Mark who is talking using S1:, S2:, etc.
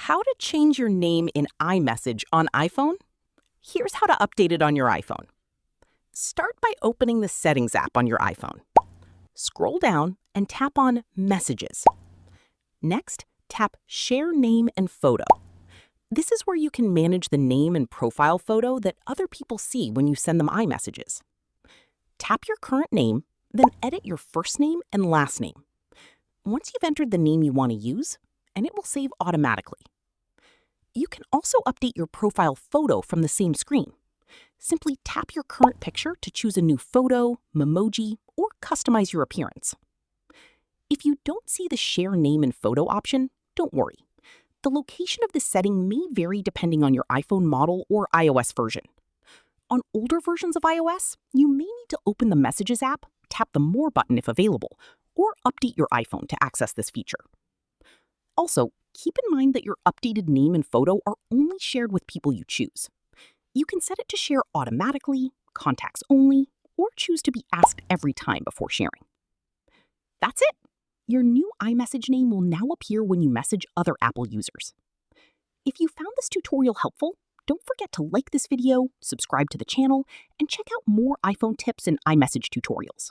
S1: How to change your name in iMessage on iPhone? Here's how to update it on your iPhone. Start by opening the Settings app on your iPhone. Scroll down and tap on Messages. Next, tap Share Name and Photo. This is where you can manage the name and profile photo that other people see when you send them iMessages. Tap your current name, then edit your first name and last name. Once you've entered the name you want to use, and it will save automatically. You can also update your profile photo from the same screen. Simply tap your current picture to choose a new photo, memoji, or customize your appearance. If you don't see the Share Name and Photo option, don't worry. The location of this setting may vary depending on your iPhone model or iOS version. On older versions of iOS, you may need to open the Messages app, tap the More button if available, or update your iPhone to access this feature. Also, keep in mind that your updated name and photo are only shared with people you choose. You can set it to share automatically, contacts only, or choose to be asked every time before sharing. That's it! Your new iMessage name will now appear when you message other Apple users. If you found this tutorial helpful, don't forget to like this video, subscribe to the channel, and check out more iPhone tips and iMessage tutorials.